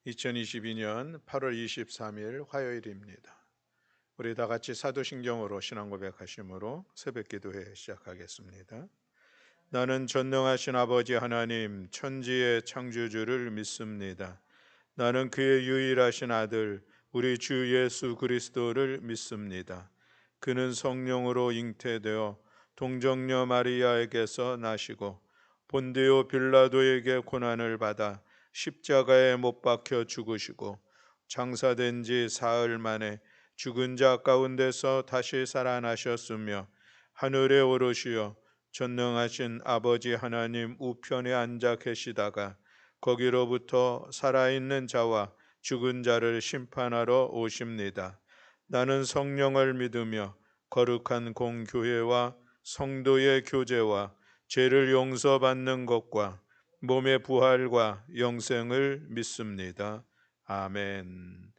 2022년 8월 23일 화요일입니다. 우리 다 같이 사도신경으로 신앙 고백하심으로 새벽 기도회 시작하겠습니다. 나는 전능하신 아버지 하나님 천지의 창조주를 믿습니다. 나는 그의 유일하신 아들 우리 주 예수 그리스도를 믿습니다. 그는 성령으로 잉태되어 동정녀 마리아에게서 나시고 본디오 빌라도에게 고난을 받아 십자가에 못 박혀 죽으시고 장사된 지 사흘 만에 죽은 자 가운데서 다시 살아나셨으며 하늘에 오르시어 전능하신 아버지 하나님 우편에 앉아 계시다가 거기로부터 살아있는 자와 죽은 자를 심판하러 오십니다. 나는 성령을 믿으며 거룩한 공교회와 성도의 교제와 죄를 용서받는 것과 몸의 부활과 영생을 믿습니다. 아멘.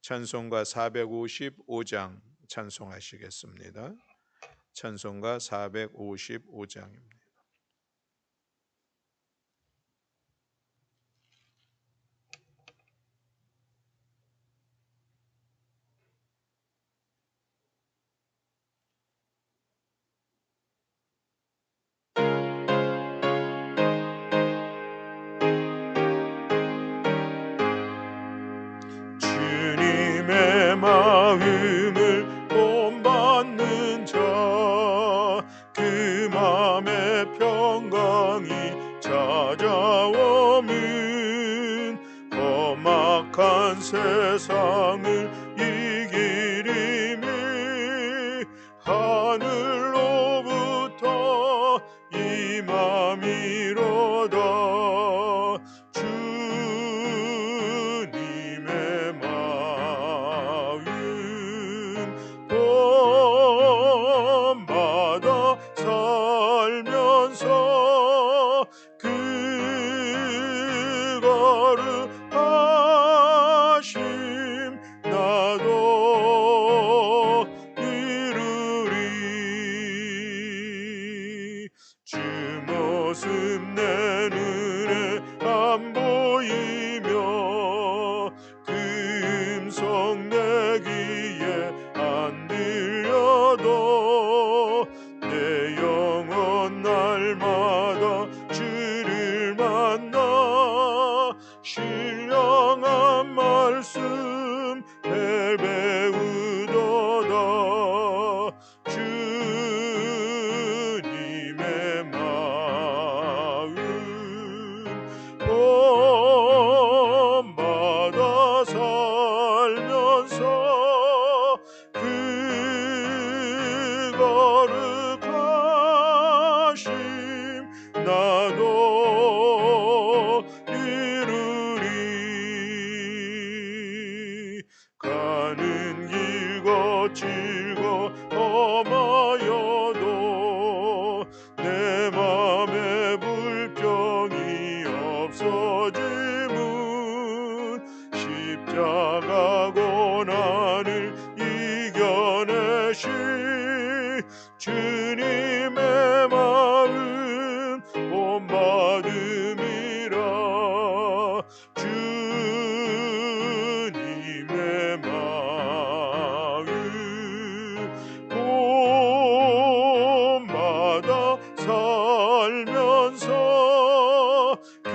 찬송가 455장 찬송하시겠습니다. 찬송가 455장입니다. 주님의 마음을 본받는 자 그 맘에 평강이 찾아오면 험악한 세상을 이기리니 하늘로부터 임함이로다. 주님의 마음 본받아 살면서 그 거룩하심 나도 이루리. 주 모습 내 눈에 안 보이며 그 음성 내 귀에 안 들려도 내 영혼 날마다 주를 만나 신령한 말씀 배우도다. 주님의 마음 본받아 살면서 그 거룩하심 나도 이루리. 가는 길 거칠고 험하여도 내 맘에 불평이 없어지문 십자가 고난을 이겨내신 주님의 마음 본받음이라. 주님의 마음 본받아 살면서 그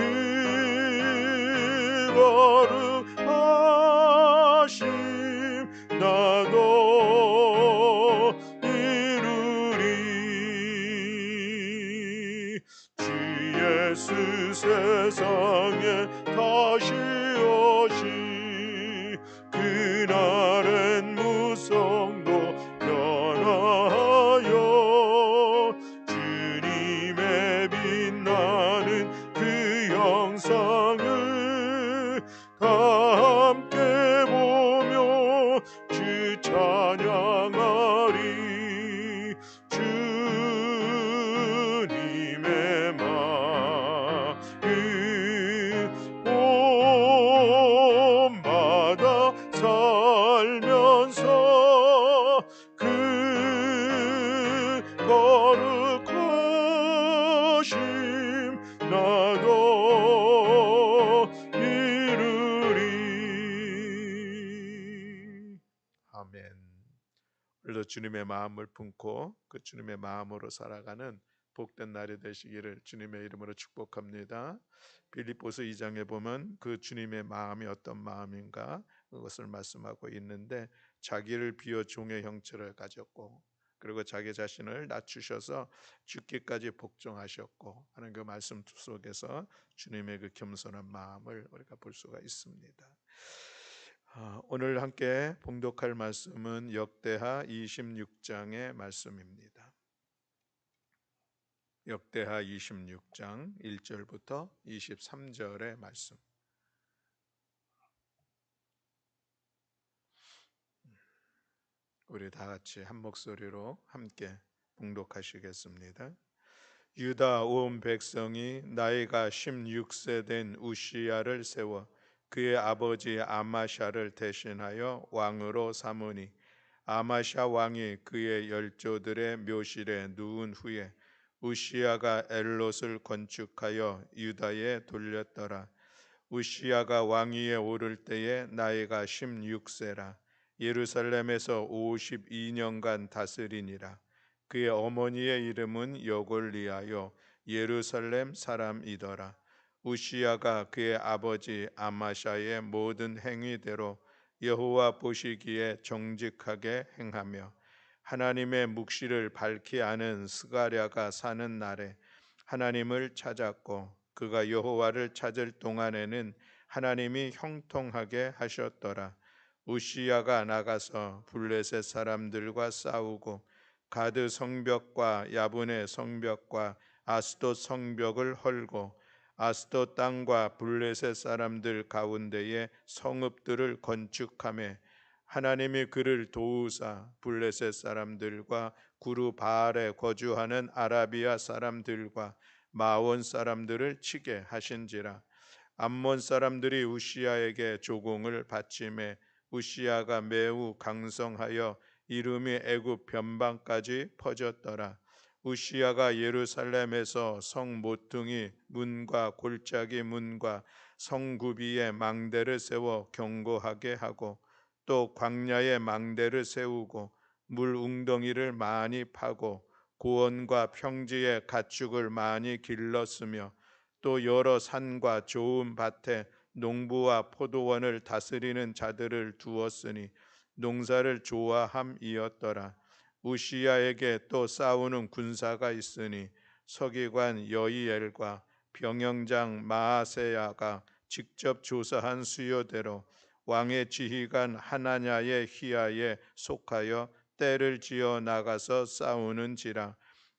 거룩하심 나도 이루리. 주 예수 세상에 다시 오시 그날엔 무성도 변화하여 주님의 빛나는 그 영상을 다 함께 보며 주 찬양하리. 주님의 마음 아멘. 오늘도 주님의 마음을 품고 그 주님의 마음으로 살아가는 복된 날이 되시기를 주님의 이름으로 축복합니다. 빌립보서 2장에 보면 그 주님의 마음이 어떤 마음인가 그것을 말씀하고 있는데, 자기를 비워 종의 형체를 가졌고 그리고 자기 자신을 낮추셔서 죽기까지 복종하셨고 하는 그 말씀 속에서 주님의 그 겸손한 마음을 우리가 볼 수가 있습니다. 오늘 함께 봉독할 말씀은 역대하 26장의 말씀입니다. 역대하 26장 1절부터 23절의 말씀. 우리 다 같이 한 목소리로 함께 봉독하시겠습니다. 유다 온 백성이 나이가 16세 된 우시야를 세워 그의 아버지 아마샤를 대신하여 왕으로 삼으니, 아마샤 왕이 그의 열조들의 묘실에 누운 후에 우시야가 엘롯을 건축하여 유다에 돌렸더라. 우시야가 왕위에 오를 때에 나이가 16세라. 예루살렘에서 52년간 다스리니라. 그의 어머니의 이름은 여골리아요 예루살렘 사람이더라. 우시야가 그의 아버지 아마샤의 모든 행위대로 여호와 보시기에 정직하게 행하며, 하나님의 묵시를 밝히 아는 스가랴가 사는 날에 하나님을 찾았고, 그가 여호와를 찾을 동안에는 하나님이 형통하게 하셨더라. 우시야가 나가서 블레셋 사람들과 싸우고 가드 성벽과 야분의 성벽과 아스돗 성벽을 헐고 아스돗 땅과 블레셋 사람들 가운데에 성읍들을 건축하며, 하나님이 그를 도우사 블레셋 사람들과 구루 바알에 거주하는 아라비아 사람들과 마온 사람들을 치게 하신지라. 암몬 사람들이 우시야에게 조공을 바치매 우시야가 매우 강성하여 이름이 애굽 변방까지 퍼졌더라. 우시야가 예루살렘에서 성 모퉁이 문과 골짜기 문과 성구비에 망대를 세워 견고하게 하고, 또 광야에 망대를 세우고 물 웅덩이를 많이 파고 고원과 평지에 가축을 많이 길렀으며, 또 여러 산과 좋은 밭에 농부와 포도원을 다스리는 자들을 두었으니 농사를 좋아함이었더라. 우시야에게 또 싸우는 군사가 있으니 서기관 여이엘과 병영장 마아세야가 직접 조사한 수요대로 왕의 지휘관 하나냐의 희하에 속하여 떼를 지어 나가서 싸우는지라.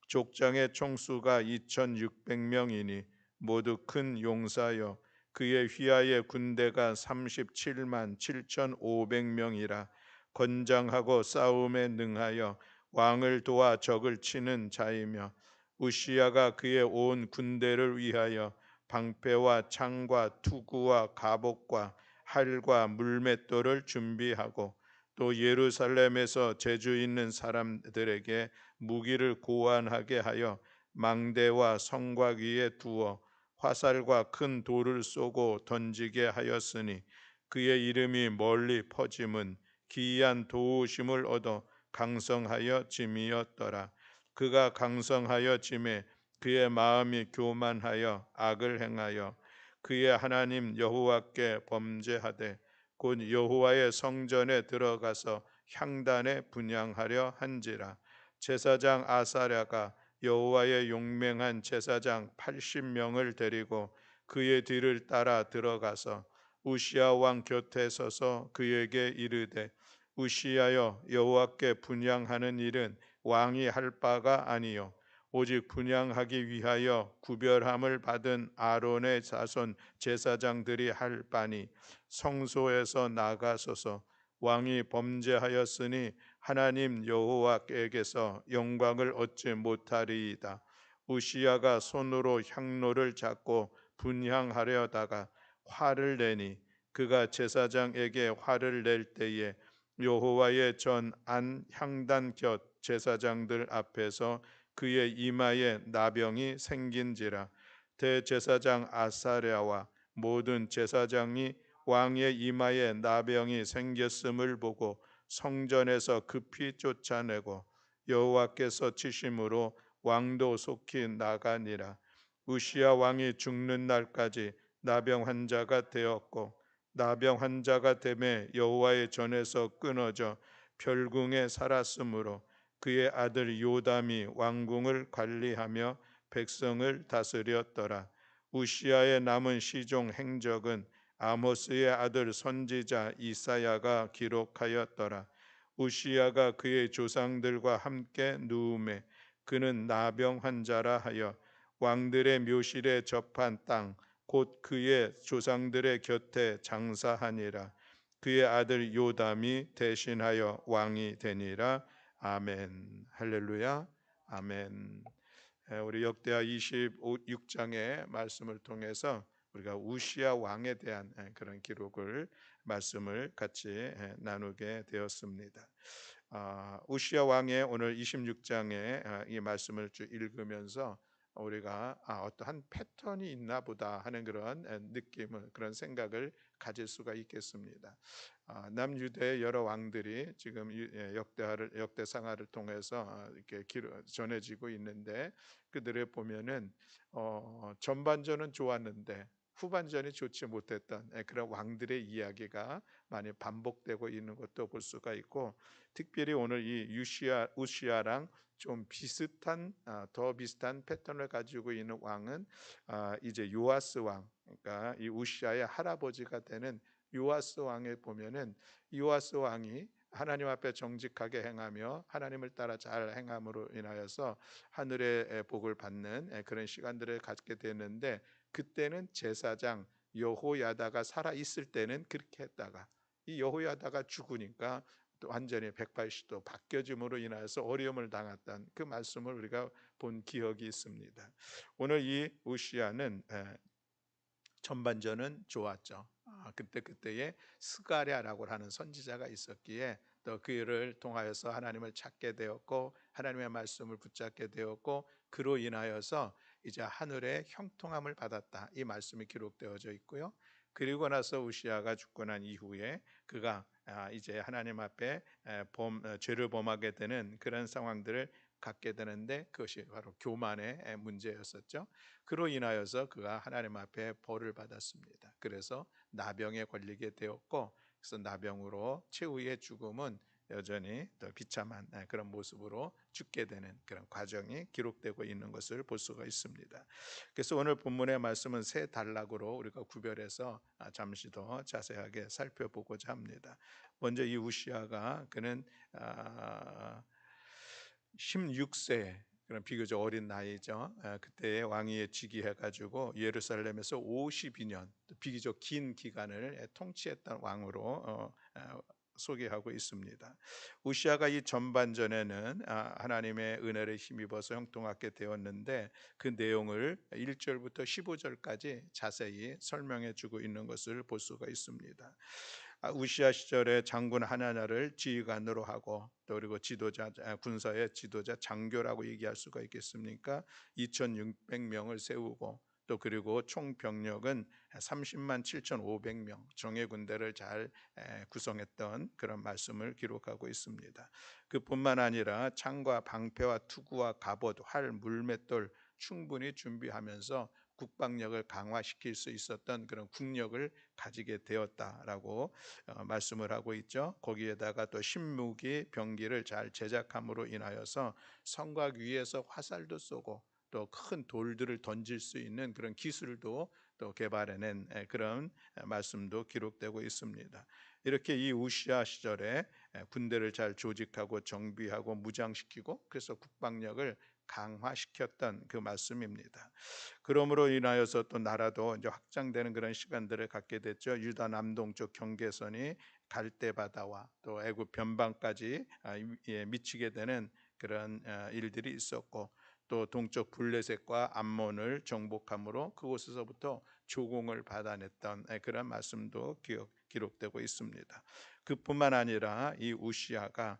족장의 총수가 2600명이니 모두 큰 용사여 그의 휘하의 군대가 37만 7500명이라. 건장하고 싸움에 능하여 왕을 도와 적을 치는 자이며, 우시야가 그의 온 군대를 위하여 방패와 창과 투구와 갑옷과 활과 물맷돌을 준비하고, 또 예루살렘에서 재주 있는 사람들에게 무기를 고안하게 하여 망대와 성곽 위에 두어 화살과 큰 돌을 쏘고 던지게 하였으니, 그의 이름이 멀리 퍼짐은 기이한 도우심을 얻어 강성하여 짐이었더라. 그가 강성하여 짐에 그의 마음이 교만하여 악을 행하여 그의 하나님 여호와께 범죄하되, 곧 여호와의 성전에 들어가서 향단에 분향하려 한지라. 제사장 아사랴가 여호와의 용맹한 제사장 80명을 데리고 그의 뒤를 따라 들어가서 우시야 왕 곁에 서서 그에게 이르되, 우시야여, 여호와께 분향하는 일은 왕이 할 바가 아니요 오직 분향하기 위하여 구별함을 받은 아론의 자손 제사장들이 할 바니, 성소에서 나가소서. 왕이 범죄하였으니 하나님 여호와께서 영광을 얻지 못하리이다. 우시야가 손으로 향로를 잡고 분향하려다가 화를 내니, 그가 제사장에게 화를 낼 때에 여호와의 전 안 향단 곁 제사장들 앞에서 그의 이마에 나병이 생긴지라. 대제사장 아사랴와 모든 제사장이 왕의 이마에 나병이 생겼음을 보고 성전에서 급히 쫓아내고 여호와께서 치심으로 왕도 속히 나가니라. 우시야 왕이 죽는 날까지 나병 환자가 되었고 나병 환자가 되매 여호와의 전에서 끊어져 별궁에 살았으므로 그의 아들 요담이 왕궁을 관리하며 백성을 다스렸더라. 우시야의 남은 시종 행적은 아모스의 아들 선지자 이사야가 기록하였더라. 우시야가 그의 조상들과 함께 누우매 그는 나병 환자라 하여 왕들의 묘실에 접한 땅 곧 그의 조상들의 곁에 장사하니라. 그의 아들 요담이 대신하여 왕이 되니라. 아멘. 할렐루야. 아멘. 우리 역대하 26장의 말씀을 통해서 우리가 우시야 왕에 대한 그런 기록을 말씀을 같이 나누게 되었습니다. 우시야 왕의 오늘 26장의 이 말씀을 쭉 읽으면서 우리가 어떠한 패턴이 있나 보다 하는 그런 느낌을, 그런 생각을 가질 수가 있겠습니다. 남유대의 여러 왕들이 지금 역대상하를 통해서 이렇게 전해지고 있는데, 그들을 보면은 전반전은 좋았는데 후반전이 좋지 못했던 그런 왕들의 이야기가 많이 반복되고 있는 것도 볼 수가 있고, 특별히 오늘 이 우시아랑 좀 비슷한 더 비슷한 패턴을 가지고 있는 왕은 이제 요아스 왕, 그러니까 이 우시아의 할아버지가 되는 요아스 왕을 보면은, 요아스 왕이 하나님 앞에 정직하게 행하며 하나님을 따라 잘 행함으로 인하여서 하늘의 복을 받는 그런 시간들을 갖게 되는데, 그때는 제사장 여호야다가 살아 있을 때는 그렇게 했다가 이 여호야다가 죽으니까 또 완전히 180도 바뀌어짐으로 인하여서 어려움을 당했던 그 말씀을 우리가 본 기억이 있습니다. 오늘 이 우시아는 전반전은 좋았죠. 그때의 스가랴라고 하는 선지자가 있었기에 또 그를 통하여서 하나님을 찾게 되었고 하나님의 말씀을 붙잡게 되었고, 그로 인하여서 이제 하늘의 형통함을 받았다, 이 말씀이 기록되어져 있고요. 그리고 나서 우시아가 죽고 난 이후에 그가 이제 하나님 앞에 죄를 범하게 되는 그런 상황들을 갖게 되는데, 그것이 바로 교만의 문제였었죠. 그로 인하여서 그가 하나님 앞에 벌을 받았습니다. 그래서 나병에 걸리게 되었고, 그래서 나병으로 최후의 죽음은 여전히 더 비참한 그런 모습으로 죽게 되는 그런 과정이 기록되고 있는 것을 볼 수가 있습니다. 그래서 오늘 본문의 말씀은 세 단락으로 우리가 구별해서 잠시 더 자세하게 살펴보고자 합니다. 먼저 이 우시아가 그는 16세, 그런 비교적 어린 나이죠. 그때 왕위에 즉위해가지고 예루살렘에서 52년, 비교적 긴 기간을 통치했던 왕으로 소개하고 있습니다. 우시아가 이 전반전에는 하나님의 은혜를 힘입어서 형통하게 되었는데, 그 내용을 1절부터 15절까지 자세히 설명해 주고 있는 것을 볼 수가 있습니다. 우시아 시절에 장군 하나냐를 지휘관으로 하고, 또 그리고 지도자, 군사의 지도자 장교라고 얘기할 수가 있겠습니까? 2,600명을 세우고, 또 그리고 총 병력은 30만 7,500명, 정예 군대를 잘 구성했던 그런 말씀을 기록하고 있습니다. 그뿐만 아니라 창과 방패와 투구와 갑옷, 활, 물맷돌 충분히 준비하면서 국방력을 강화시킬 수 있었던 그런 국력을 가지게 되었다라고 말씀을 하고 있죠. 거기에다가 또 신무기, 병기를 잘 제작함으로 인하여서 성곽 위에서 화살도 쏘고 또 큰 돌들을 던질 수 있는 그런 기술도 또 개발해낸 그런 말씀도 기록되고 있습니다. 이렇게 이 우시아 시절에 군대를 잘 조직하고 정비하고 무장시키고, 그래서 국방력을 강화시켰던 그 말씀입니다. 그러므로 인하여서 또 나라도 이제 확장되는 그런 시간들을 갖게 됐죠. 유다 남동쪽 경계선이 갈대 바다와 또 애굽 변방까지 미치게 되는 그런 일들이 있었고, 또 동쪽 블레셋과 암몬을 정복함으로 그곳에서부터 조공을 받아냈던 그런 말씀도 기록되고 있습니다. 그뿐만 아니라 이 우시아가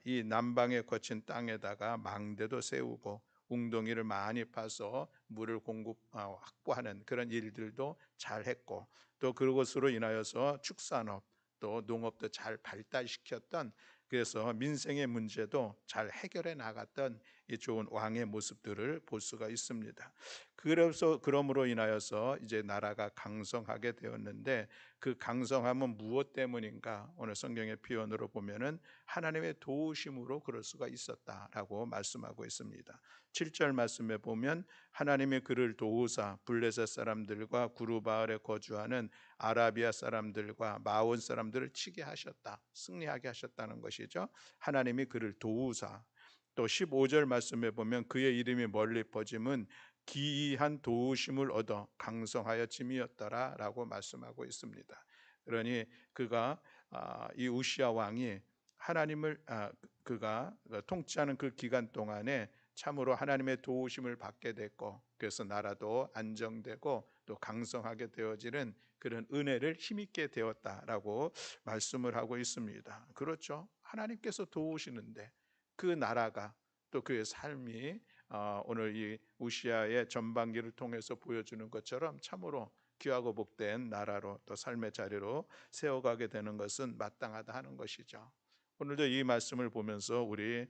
이 남방에 거친 땅에다가 망대도 세우고 웅덩이를 많이 파서 물을 확보하는 그런 일들도 잘 했고, 또 그것으로 인하여서 축산업, 또 농업도 잘 발달시켰던, 그래서 민생의 문제도 잘 해결해 나갔던 이 좋은 왕의 모습들을 볼 수가 있습니다. 그래서 그러므로 인하여서 이제 나라가 강성하게 되었는데, 그 강성함은 무엇 때문인가? 오늘 성경의 표현으로 보면은 하나님의 도우심으로 그럴 수가 있었다라고 말씀하고 있습니다. 7절 말씀에 보면 하나님이 그를 도우사 블레셋 사람들과 구르바알에 거주하는 아라비아 사람들과 마온 사람들을 치게 하셨다, 승리하게 하셨다는 것이죠. 하나님이 그를 도우사. 또 15절 말씀에 보면 그의 이름이 멀리 퍼짐은 기이한 도우심을 얻어 강성하여 짐이었더라라고 말씀하고 있습니다. 그러니 그가 이 우시야 왕이 하나님을 그가 통치하는 그 기간 동안에 참으로 하나님의 도우심을 받게 됐고, 그래서 나라도 안정되고 또 강성하게 되어지는 그런 은혜를 힘입게 되었다라고 말씀을 하고 있습니다. 그렇죠. 하나님께서 도우시는데 그 나라가 또 그의 삶이 오늘 이 우시아의 전반기를 통해서 보여주는 것처럼 참으로 귀하고 복된 나라로 또 삶의 자리로 세워가게 되는 것은 마땅하다 하는 것이죠. 오늘도 이 말씀을 보면서 우리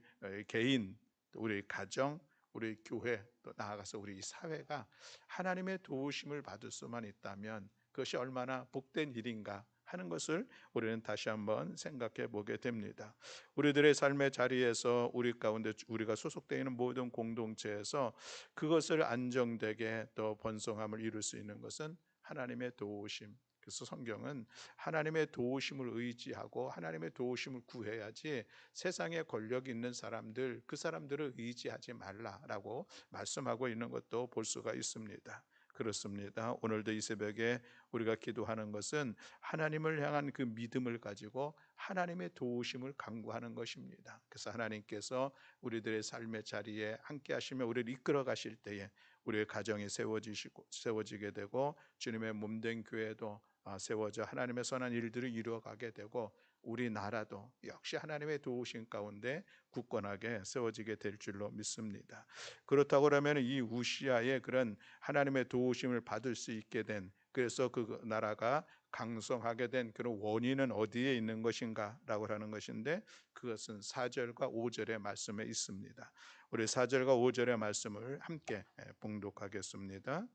개인, 우리 가정, 우리 교회, 또 나아가서 우리 사회가 하나님의 도우심을 받을 수만 있다면 그것이 얼마나 복된 일인가 하는 것을 우리는 다시 한번 생각해 보게 됩니다. 우리들의 삶의 자리에서 우리 가운데 우리가 소속되어 있는 모든 공동체에서 그것을 안정되게 또 번성함을 이룰 수 있는 것은 하나님의 도우심. 그래서 성경은 하나님의 도우심을 의지하고 하나님의 도우심을 구해야지 세상에 권력 있는 사람들, 그 사람들을 의지하지 말라라고 말씀하고 있는 것도 볼 수가 있습니다. 그렇습니다. 오늘도 이 새벽에 우리가 기도하는 것은 하나님을 향한 그 믿음을 가지고 하나님의 도우심을 간구하는 것입니다. 그래서 하나님께서 우리들의 삶의 자리에 함께 하시며 우리를 이끌어 가실 때에 우리의 가정이 세워지게 되고 주님의 몸된 교회도 세워져 하나님의 선한 일들을 이루어가게 되고 우리나라도 역시 하나님의 도우심 가운데 굳건하게 세워지게 될 줄로 믿습니다. 그렇다고 그러면 이 우시아의 그런 하나님의 도우심을 받을 수 있게 된, 그래서 그 나라가 강성하게 된 그런 원인은 어디에 있는 것인가라고 하는 것인데, 그것은 4절과 5절의 말씀에 있습니다. 우리 4절과 5절의 말씀을 함께 봉독하겠습니다.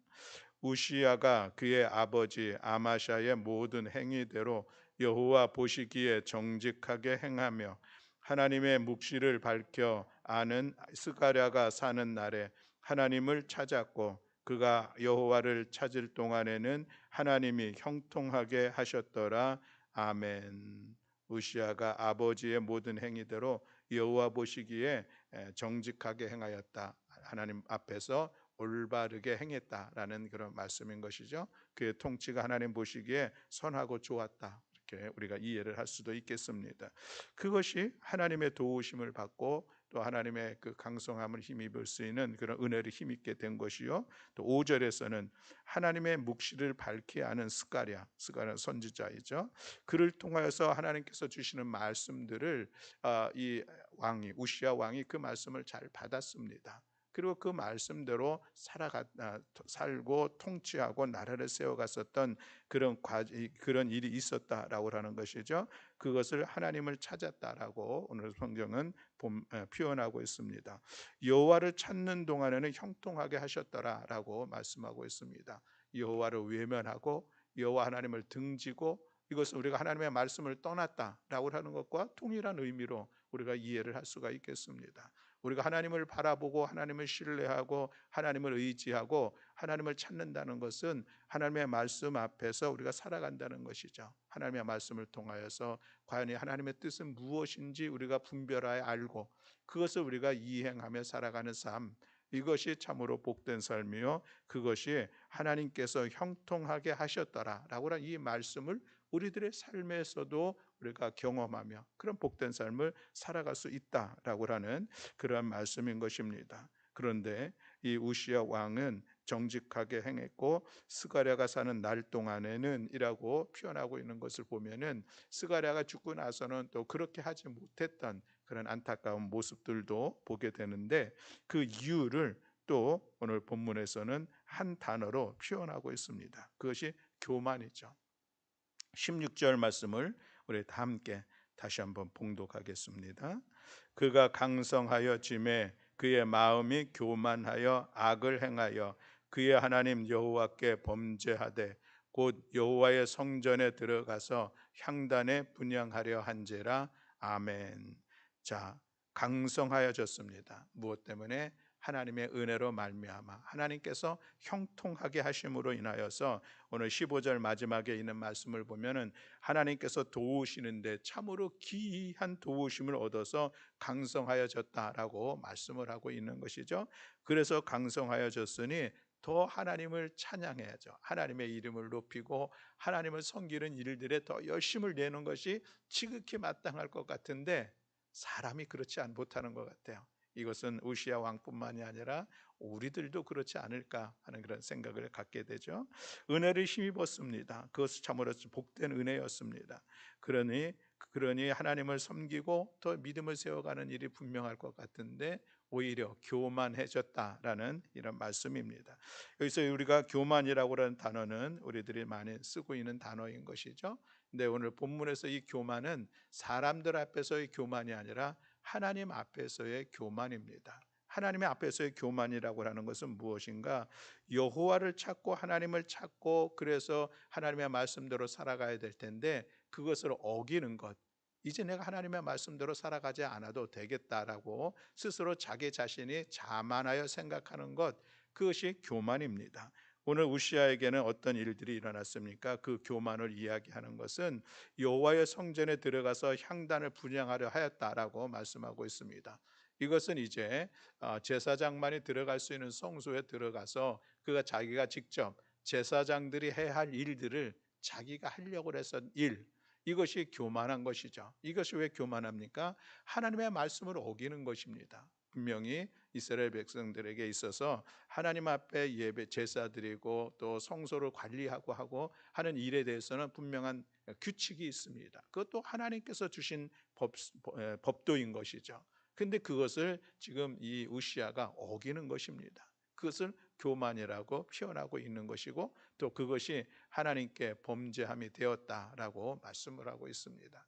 우시야가 그의 아버지 아마샤의 모든 행위대로 여호와 보시기에 정직하게 행하며 하나님의 묵시를 밝혀 아는 스가랴가 사는 날에 하나님을 찾았고, 그가 여호와를 찾을 동안에는 하나님이 형통하게 하셨더라. 아멘. 우시야가 아버지의 모든 행위대로 여호와 보시기에 정직하게 행하였다. 하나님 앞에서 올바르게 행했다라는 그런 말씀인 것이죠. 그의 통치가 하나님 보시기에 선하고 좋았다, 이렇게 우리가 이해를 할 수도 있겠습니다. 그것이 하나님의 도우심을 받고 또 하나님의 그 강성함을 힘입을 수 있는 그런 은혜를 힘입게 된 것이요. 또 5절에서는 하나님의 묵시를 밝히 아는 스가랴 선지자이죠. 그를 통하여서 하나님께서 주시는 말씀들을 이 왕이 우시야 왕이 그 말씀을 잘 받았습니다. 그리고 그 말씀대로 살고 통치하고 나라를 세워갔었던 그런 일이 있었다라고 하는 것이죠. 그것을 하나님을 찾았다라고 오늘 성경은 표현하고 있습니다. 여호와를 찾는 동안에는 형통하게 하셨더라라고 말씀하고 있습니다. 여호와를 외면하고 여호와 하나님을 등지고 이것은 우리가 하나님의 말씀을 떠났다라고 하는 것과 동일한 의미로 우리가 이해를 할 수가 있겠습니다. 우리가 하나님을 바라보고 하나님을 신뢰하고 하나님을 의지하고 하나님을 찾는다는 것은 하나님의 말씀 앞에서 우리가 살아간다는 것이죠. 하나님의 말씀을 통하여서 과연 하나님의 뜻은 무엇인지 우리가 분별하여 알고 그것을 우리가 이행하며 살아가는 삶, 이것이 참으로 복된 삶이요, 그것이 하나님께서 형통하게 하셨더라라고 하는 이 말씀을 우리들의 삶에서도 우리가 경험하며 그런 복된 삶을 살아갈 수 있다라고 하는 그러한 말씀인 것입니다. 그런데 이 우시야 왕은 정직하게 행했고 스가랴가 사는 날 동안에는 이라고 표현하고 있는 것을 보면은 스가랴가 죽고 나서는 또 그렇게 하지 못했던 그런 안타까운 모습들도 보게 되는데, 그 이유를 또 오늘 본문에서는 한 단어로 표현하고 있습니다. 그것이 교만이죠. 16절 말씀을 우리 다 함께 다시 한번 봉독하겠습니다. 그가 강성하여 짐에 그의 마음이 교만하여 악을 행하여 그의 하나님 여호와께 범죄하되 곧 여호와의 성전에 들어가서 향단에 분향하려 한지라. 아멘. 자, 강성하여졌습니다. 무엇 때문에? 하나님의 은혜로 말미암아 하나님께서 형통하게 하심으로 인하여서 오늘 15절 마지막에 있는 말씀을 보면은 하나님께서 도우시는데 참으로 기이한 도우심을 얻어서 강성하여졌다라고 말씀을 하고 있는 것이죠. 그래서 강성하여졌으니 더 하나님을 찬양해야죠. 하나님의 이름을 높이고 하나님을 섬기는 일들에 더 열심을 내는 것이 지극히 마땅할 것 같은데 사람이 그렇지 못하는 것 같아요. 이것은 우시야 왕뿐만이 아니라 우리들도 그렇지 않을까 하는 그런 생각을 갖게 되죠. 은혜를 힘입었습니다. 그것은 참으로 복된 은혜였습니다. 그러니 하나님을 섬기고 더 믿음을 세워가는 일이 분명할 것 같은데 오히려 교만해졌다라는 이런 말씀입니다. 여기서 우리가 교만이라고 하는 단어는 우리들이 많이 쓰고 있는 단어인 것이죠. 근데 오늘 본문에서 이 교만은 사람들 앞에서의 교만이 아니라 하나님 앞에서의 교만입니다. 하나님의 앞에서의 교만이라고 하는 것은 무엇인가? 여호와를 찾고 하나님을 찾고 그래서 하나님의 말씀대로 살아가야 될 텐데 그것을 어기는 것, 이제 내가 하나님의 말씀대로 살아가지 않아도 되겠다라고 스스로 자기 자신이 자만하여 생각하는 것, 그것이 교만입니다. 오늘 우시아에게는 어떤 일들이 일어났습니까? 그 교만을 이야기하는 것은 여호와의 성전에 들어가서 향단을 분향하려 하였다라고 말씀하고 있습니다. 이것은 이제 제사장만이 들어갈 수 있는 성소에 들어가서 그가 자기가 직접 제사장들이 해야 할 일들을 자기가 하려고 해서 이것이 교만한 것이죠. 이것이 왜 교만합니까? 하나님의 말씀을 어기는 것입니다. 분명히 이스라엘 백성들에게 있어서 하나님 앞에 예배 제사 드리고 또 성소를 관리하고 하고 하는 일에 대해서는 분명한 규칙이 있습니다. 그것도 하나님께서 주신 법도인 것이죠. 근데 그것을 지금 이 우시아가 어기는 것입니다. 그것을 교만이라고 표현하고 있는 것이고 또 그것이 하나님께 범죄함이 되었다라고 말씀을 하고 있습니다.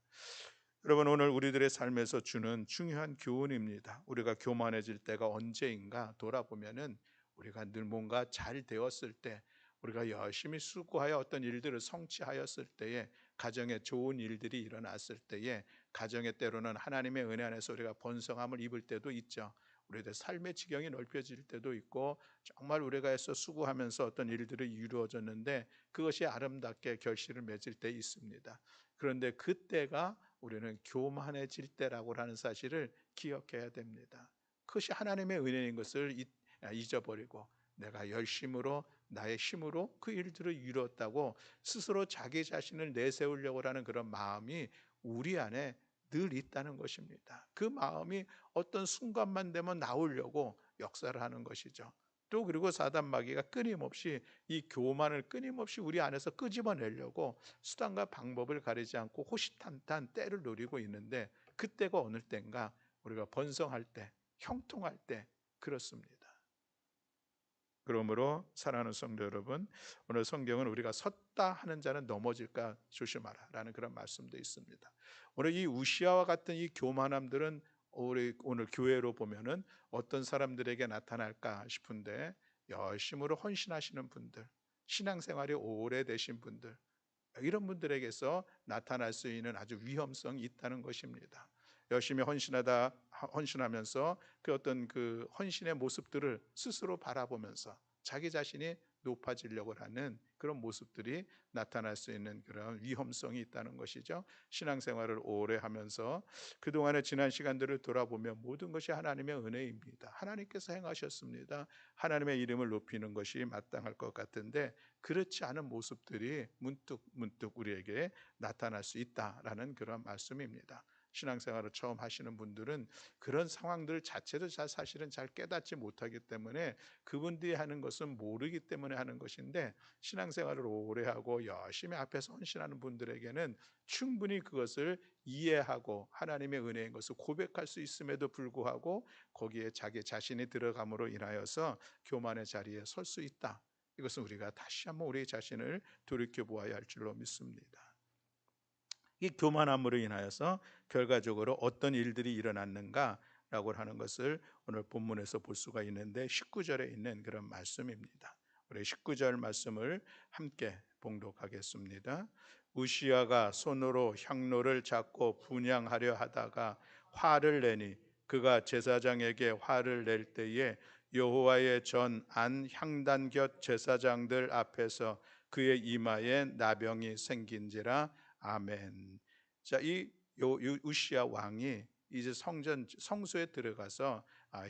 여러분, 오늘 우리들의 삶에서 주는 중요한 교훈입니다. 우리가 교만해질 때가 언제인가 돌아보면은 우리가 늘 뭔가 잘 되었을 때, 우리가 열심히 수고하여 어떤 일들을 성취하였을 때에, 가정에 좋은 일들이 일어났을 때에, 가정에 때로는 하나님의 은혜 안에서 우리가 번성함을 입을 때도 있죠. 우리들 삶의 지경이 넓혀질 때도 있고 정말 우리가 해서 수고하면서 어떤 일들이 이루어졌는데 그것이 아름답게 결실을 맺을 때 있습니다. 그런데 그때가 우리는 교만해질 때라고 하는 사실을 기억해야 됩니다. 그것이 하나님의 은혜인 것을 잊어버리고 내가 열심으로 나의 힘으로 그 일들을 이루었다고 스스로 자기 자신을 내세우려고 하는 그런 마음이 우리 안에 늘 있다는 것입니다. 그 마음이 어떤 순간만 되면 나오려고 역사를 하는 것이죠. 또 그리고 사단 마귀가 끊임없이 이 교만을 끊임없이 우리 안에서 끄집어내려고 수단과 방법을 가리지 않고 호시탐탐 때를 노리고 있는데 그때가 어느 때인가? 우리가 번성할 때, 형통할 때 그렇습니다. 그러므로 사랑하는 성도 여러분, 오늘 성경은 우리가 섰다 하는 자는 넘어질까 조심하라 라는 그런 말씀도 있습니다. 오늘 이 우시아와 같은 이 교만함들은 우리 오늘 교회로 보면은 어떤 사람들에게 나타날까 싶은데 열심으로 헌신하시는 분들, 신앙생활이 오래되신 분들, 이런 분들에게서 나타날 수 있는 아주 위험성이 있다는 것입니다. 열심히 헌신하면서 그 어떤 그 헌신의 모습들을 스스로 바라보면서 자기 자신이 높아지려고 하는 그런 모습들이 나타날 수 있는 그런 위험성이 있다는 것이죠. 신앙생활을 오래 하면서 그동안의 지난 시간들을 돌아보면 모든 것이 하나님의 은혜입니다. 하나님께서 행하셨습니다. 하나님의 이름을 높이는 것이 마땅할 것 같은데 그렇지 않은 모습들이 문득 우리에게 나타날 수 있다라는 그런 말씀입니다. 신앙생활을 처음 하시는 분들은 그런 상황들 자체도 사실은 잘 깨닫지 못하기 때문에 그분들이 하는 것은 모르기 때문에 하는 것인데 신앙생활을 오래 하고 열심히 앞에서 헌신하는 분들에게는 충분히 그것을 이해하고 하나님의 은혜인 것을 고백할 수 있음에도 불구하고 거기에 자기 자신이 들어감으로 인하여서 교만의 자리에 설 수 있다. 이것은 우리가 다시 한번 우리 자신을 돌이켜 보아야 할 줄로 믿습니다. 이 교만함으로 인하여서 결과적으로 어떤 일들이 일어났는가라고 하는 것을 오늘 본문에서 볼 수가 있는데 19절에 있는 그런 말씀입니다. 우리 19절 말씀을 함께 봉독하겠습니다. 우시야가 손으로 향로를 잡고 분향하려 하다가 화를 내니 그가 제사장에게 화를 낼 때에 여호와의 전 안 향단 곁 제사장들 앞에서 그의 이마에 나병이 생긴지라. 아멘. 자, 이 우시야 왕이 이제 성소에 들어가서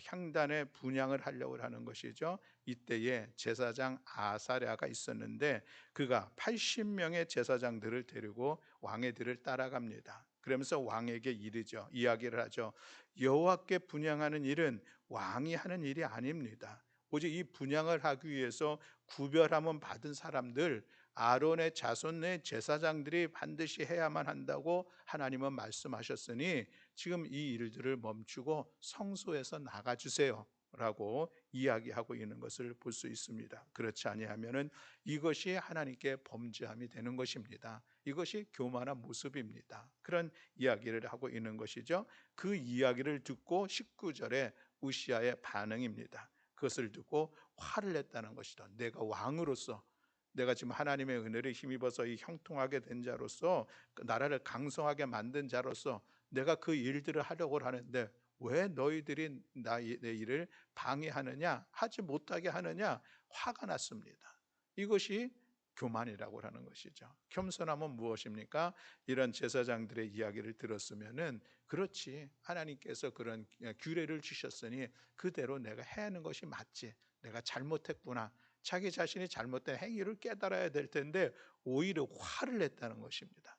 향단의 분향을 하려고 하는 것이죠. 이때에 제사장 아사랴가 있었는데 그가 80명의 제사장들을 데리고 왕의 뒤를 따라갑니다. 그러면서 왕에게 이르죠. 이야기를 하죠. 여호와께 분향하는 일은 왕이 하는 일이 아닙니다. 오직 이 분향을 하기 위해서 구별함은 받은 사람들, 아론의 자손의 제사장들이 반드시 해야만 한다고 하나님은 말씀하셨으니 지금 이 일들을 멈추고 성소에서 나가주세요 라고 이야기하고 있는 것을 볼 수 있습니다. 그렇지 아니하면은 이것이 하나님께 범죄함이 되는 것입니다. 이것이 교만한 모습입니다. 그런 이야기를 하고 있는 것이죠. 그 이야기를 듣고 19절에 우시야의 반응입니다. 그것을 듣고 화를 냈다는 것이다. 내가 왕으로서, 내가 지금 하나님의 은혜를 힘입어서 이 형통하게 된 자로서, 나라를 강성하게 만든 자로서 내가 그 일들을 하려고 하는데 왜 너희들이 내 일을 방해하느냐, 하지 못하게 하느냐, 화가 났습니다. 이것이 교만이라고 하는 것이죠. 겸손함은 무엇입니까? 이런 제사장들의 이야기를 들었으면은 그렇지, 하나님께서 그런 규례를 주셨으니 그대로 내가 해야 하는 것이 맞지, 내가 잘못했구나, 자기 자신이 잘못된 행위를 깨달아야 될 텐데 오히려 화를 냈다는 것입니다.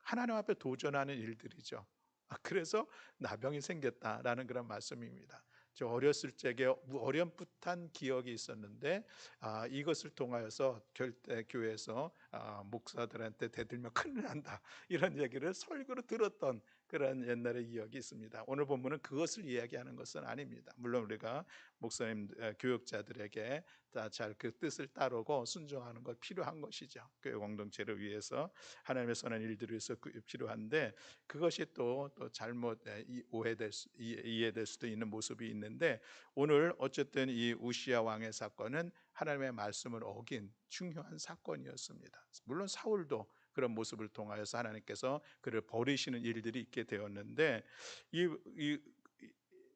하나님 앞에 도전하는 일들이죠. 그래서 나병이 생겼다라는 그런 말씀입니다. 저 어렸을 적에 어렴풋한 기억이 있었는데 이것을 통하여서 교회에서 목사들한테 대들면 큰일 난다 이런 얘기를 설교로 들었던 그런 옛날의 기억이 있습니다. 오늘 본문은 그것을 이야기하는 것은 아닙니다. 물론 우리가 목사님 교육자들에게 잘 그 뜻을 따르고 순종하는 것 필요한 것이죠. 교회 공동체를 위해서 하나님의 선한 일들을 위해서 필요한데 그것이 또 잘못 이해될 수도 있는 모습이 있는데 오늘 어쨌든 이 우시야 왕의 사건은 하나님의 말씀을 어긴 중요한 사건이었습니다. 물론 사울도 그런 모습을 통하여서 하나님께서 그를 버리시는 일들이 있게 되었는데 이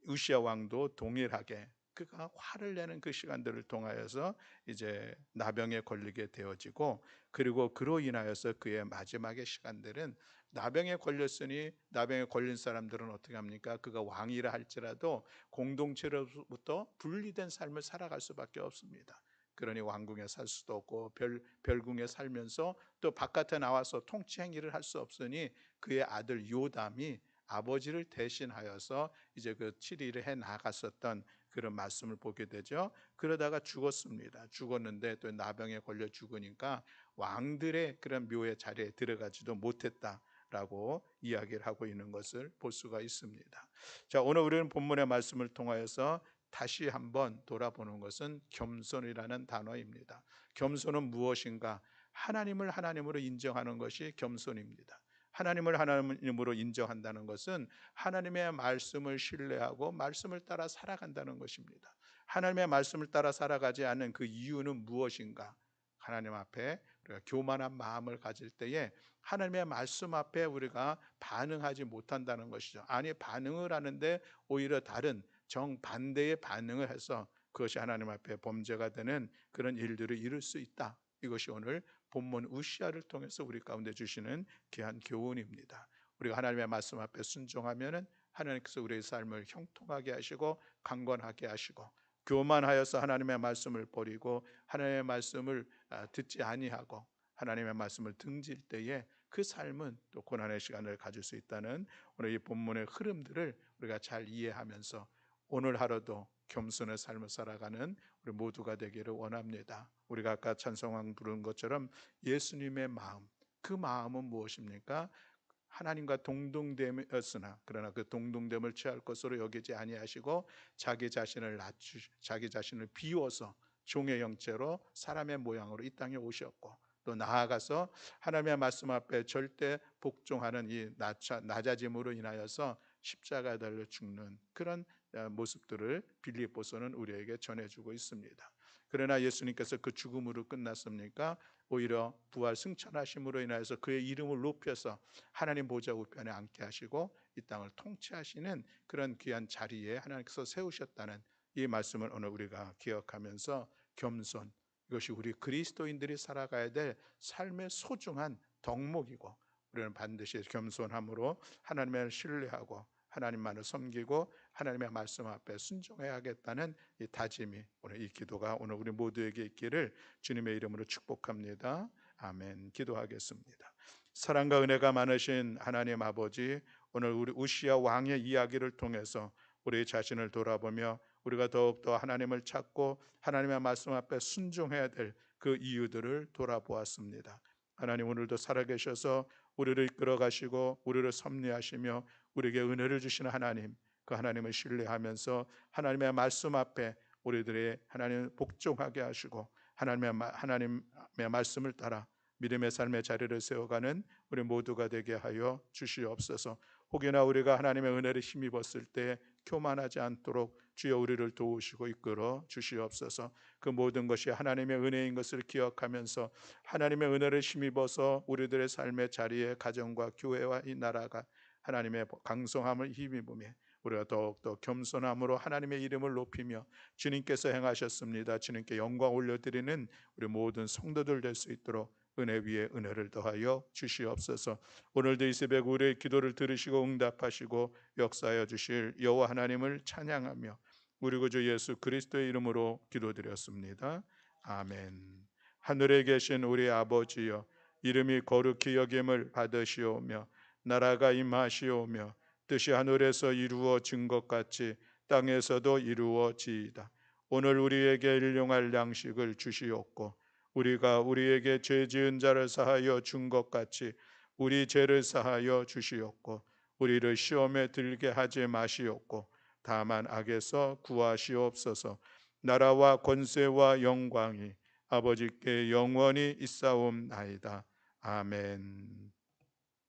우시야 왕도 동일하게 그가 화를 내는 그 시간들을 통하여서 이제 나병에 걸리게 되어지고 그리고 그로 인하여서 그의 마지막의 시간들은 나병에 걸렸으니 나병에 걸린 사람들은 어떻게 합니까? 그가 왕이라 할지라도 공동체로부터 분리된 삶을 살아갈 수밖에 없습니다. 그러니 왕궁에 살 수도 없고 별궁에 살면서 또 바깥에 나와서 통치 행위를 할 수 없으니 그의 아들 요담이 아버지를 대신하여서 이제 그 치리를 해 나갔었던 그런 말씀을 보게 되죠. 그러다가 죽었습니다. 죽었는데 또 나병에 걸려 죽으니까 왕들의 그런 묘의 자리에 들어가지도 못했다라고 이야기를 하고 있는 것을 볼 수가 있습니다. 자, 오늘 우리는 본문의 말씀을 통하여서 다시 한번 돌아보는 것은 겸손이라는 단어입니다. 겸손은 무엇인가? 하나님을 하나님으로 인정하는 것이 겸손입니다. 하나님을 하나님으로 인정한다는 것은 하나님의 말씀을 신뢰하고 말씀을 따라 살아간다는 것입니다. 하나님의 말씀을 따라 살아가지 않는 그 이유는 무엇인가? 하나님 앞에 우리가 교만한 마음을 가질 때에 하나님의 말씀 앞에 우리가 반응하지 못한다는 것이죠. 아니, 반응을 하는데 오히려 다른 정반대의 반응을 해서 그것이 하나님 앞에 범죄가 되는 그런 일들을 이룰 수 있다. 이것이 오늘 본문 우시야를 통해서 우리 가운데 주시는 귀한 교훈입니다. 우리가 하나님의 말씀 앞에 순종하면은 하나님께서 우리의 삶을 형통하게 하시고 강건하게 하시고 교만하여서 하나님의 말씀을 버리고 하나님의 말씀을 듣지 아니하고 하나님의 말씀을 등질 때에 그 삶은 또 고난의 시간을 가질 수 있다는 오늘 이 본문의 흐름들을 우리가 잘 이해하면서 오늘 하루도 겸손의 삶을 살아가는 우리 모두가 되기를 원합니다. 우리가 아까 찬송왕 부른 것처럼 예수님의 마음, 그 마음은 무엇입니까? 하나님과 동등됨이었으나 그러나 그 동등됨을 취할 것으로 여기지 아니하시고 자기 자신을 비워서 종의 형체로 사람의 모양으로 이 땅에 오셨고 또 나아가서 하나님의 말씀 앞에 절대 복종하는 이 낮아짐으로 인하여서 십자가에 달려 죽는 그런 모습들을 빌립보서는 우리에게 전해주고 있습니다. 그러나 예수님께서 그 죽음으로 끝났습니까? 오히려 부활 승천하심으로 인하여서 그의 이름을 높여서 하나님 보좌 우편에 앉게 하시고 이 땅을 통치하시는 그런 귀한 자리에 하나님께서 세우셨다는 이 말씀을 오늘 우리가 기억하면서 겸손, 이것이 우리 그리스도인들이 살아가야 될 삶의 소중한 덕목이고 우리는 반드시 겸손함으로 하나님을 신뢰하고 하나님만을 섬기고 하나님의 말씀 앞에 순종해야겠다는 이 다짐이 오늘 이 기도가 오늘 우리 모두에게 있기를 주님의 이름으로 축복합니다. 아멘. 기도하겠습니다. 사랑과 은혜가 많으신 하나님 아버지, 오늘 우리 우시야 왕의 이야기를 통해서 우리 자신을 돌아보며 우리가 더욱더 하나님을 찾고 하나님의 말씀 앞에 순종해야 될 그 이유들을 돌아보았습니다. 하나님, 오늘도 살아계셔서 우리를 이끌어 가시고 우리를 섭리하시며 우리에게 은혜를 주시는 하나님, 그 하나님을 신뢰하면서 하나님의 말씀 앞에 우리들의 하나님을 복종하게 하시고 하나님의 말씀을 따라 믿음의 삶의 자리를 세워가는 우리 모두가 되게 하여 주시옵소서. 혹여나 우리가 하나님의 은혜를 힘입었을 때 교만하지 않도록 주여 우리를 도우시고 이끌어 주시옵소서. 그 모든 것이 하나님의 은혜인 것을 기억하면서 하나님의 은혜를 힘입어서 우리들의 삶의 자리에 가정과 교회와 이 나라가 하나님의 강성함을 힘입으며 우리가 더욱더 겸손함으로 하나님의 이름을 높이며 주님께서 행하셨습니다, 주님께 영광 올려드리는 우리 모든 성도들 될 수 있도록 은혜 위에 은혜를 더하여 주시옵소서. 오늘도 이 새벽 우리의 기도를 들으시고 응답하시고 역사하여 주실 여호와 하나님을 찬양하며 우리 구주 예수 그리스도의 이름으로 기도드렸습니다. 아멘. 하늘에 계신 우리 아버지여, 이름이 거룩히 여김을 받으시오며 나라가 임하시오며 뜻이 하늘에서 이루어진 것 같이 땅에서도 이루어지이다. 오늘 우리에게 일용할 양식을 주시옵고 우리가 우리에게 죄 지은 자를 사하여 준 것 같이 우리 죄를 사하여 주시옵고 우리를 시험에 들게 하지 마시옵고 다만 악에서 구하시옵소서. 나라와 권세와 영광이 아버지께 영원히 있사옵나이다. 아멘.